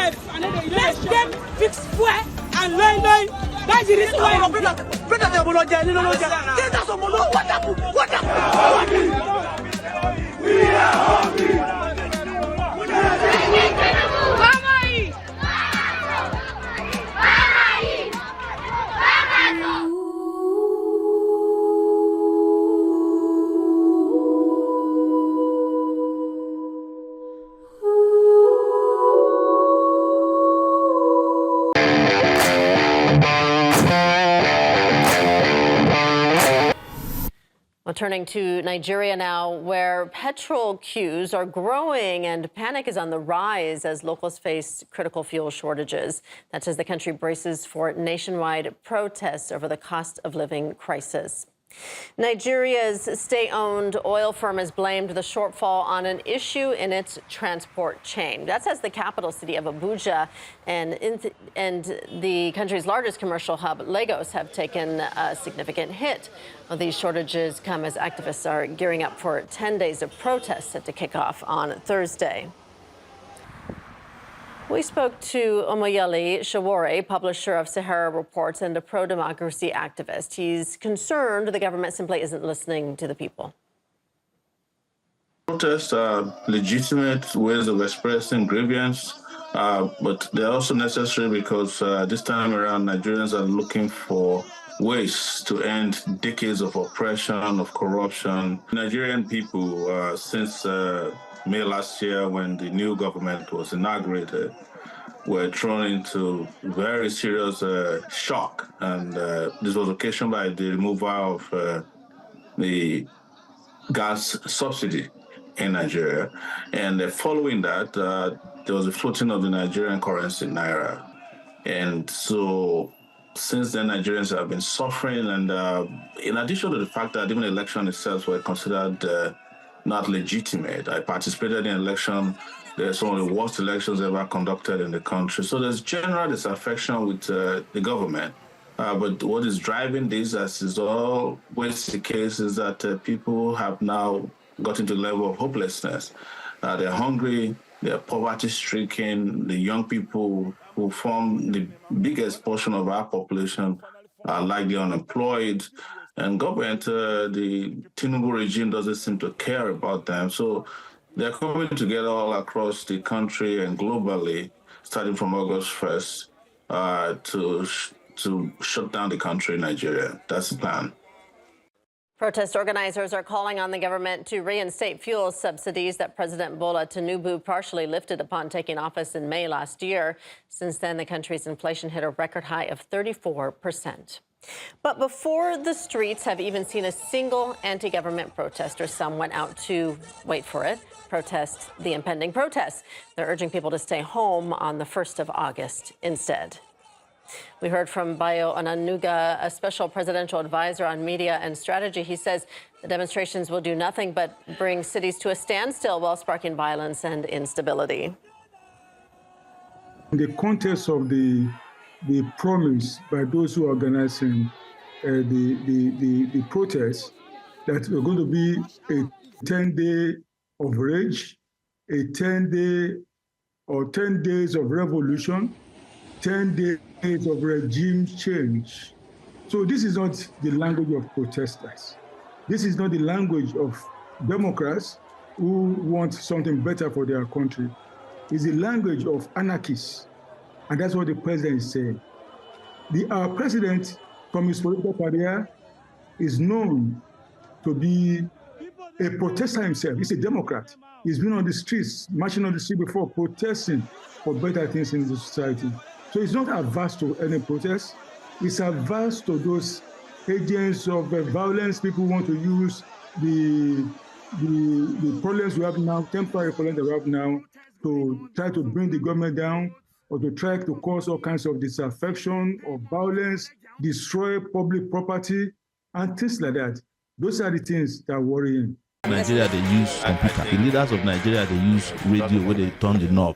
Let them fix fuel and line. That's the reason why I'm brother. What happened? We are hungry. Well, turning to Nigeria now, where petrol queues are growing and panic is on the rise as locals face critical fuel shortages. That's as the country braces for nationwide protests over the cost of living crisis. Nigeria's state-owned oil firm has blamed the shortfall on an issue in its transport chain. That's as the capital city of Abuja and the country's largest commercial hub, Lagos, have taken a significant hit. Well, these shortages come as activists are gearing up for 10 days of protests set to kick off on Thursday. We spoke to Omoyele Sowore, publisher of Sahara Reports and a pro-democracy activist. He's concerned the government simply isn't listening to the people. Protests are legitimate ways of expressing grievance, but they're also necessary because this time around, Nigerians are looking for ways to end decades of oppression, of corruption. Nigerian people, since May last year, when the new government was inaugurated, were thrown into very serious shock. And this was occasioned by the removal of the gas subsidy in Nigeria. And following that, there was a floating of the Nigerian currency, Naira. And so since then, Nigerians have been suffering. And in addition to the fact that even the election itself were considered not legitimate. I participated in an election. They're some of the worst elections ever conducted in the country. So there's general disaffection with the government. But what is driving this, as is always the case, is that people have now gotten to the level of hopelessness. They're hungry, they're poverty-stricken. The young people who form the biggest portion of our population are likely unemployed. And government, the Tinubu regime doesn't seem to care about them. So they're coming together all across the country and globally, starting from August 1st, to shut down the country, Nigeria. That's the plan. Protest organizers are calling on the government to reinstate fuel subsidies that President Bola Tinubu partially lifted upon taking office in May last year. Since then, the country's inflation hit a record high of 34%. But before the streets have even seen a single anti-government protester, some went out to, wait for it, protest the impending protests. They're urging people to stay home on the 1st of August instead. We heard from Bayo Onanuga, a special presidential advisor on media and strategy. He says the demonstrations will do nothing but bring cities to a standstill while sparking violence and instability. In the context of the promise by those who are organizing the protests that we're going to be a 10-day of rage, a 10-day or 10 days of revolution, 10 days of regime change. So this is not the language of protesters. This is not the language of Democrats who want something better for their country. It's the language of anarchists. And that's what the president is saying. Our president, from his political career, is known to be a protester himself. He's a Democrat. He's been on the streets, marching on the street before, protesting for better things in the society. So he's not averse to any protest. He's averse to those agents of violence. People want to use the problems we have now, temporary problems that we have now, to try to bring the government down, or to try to cause all kinds of disaffection or violence, destroy public property, and things like that. Those are the things that are worrying. Nigeria, they use computer. The leaders of Nigeria, they use radio where they turn the knob.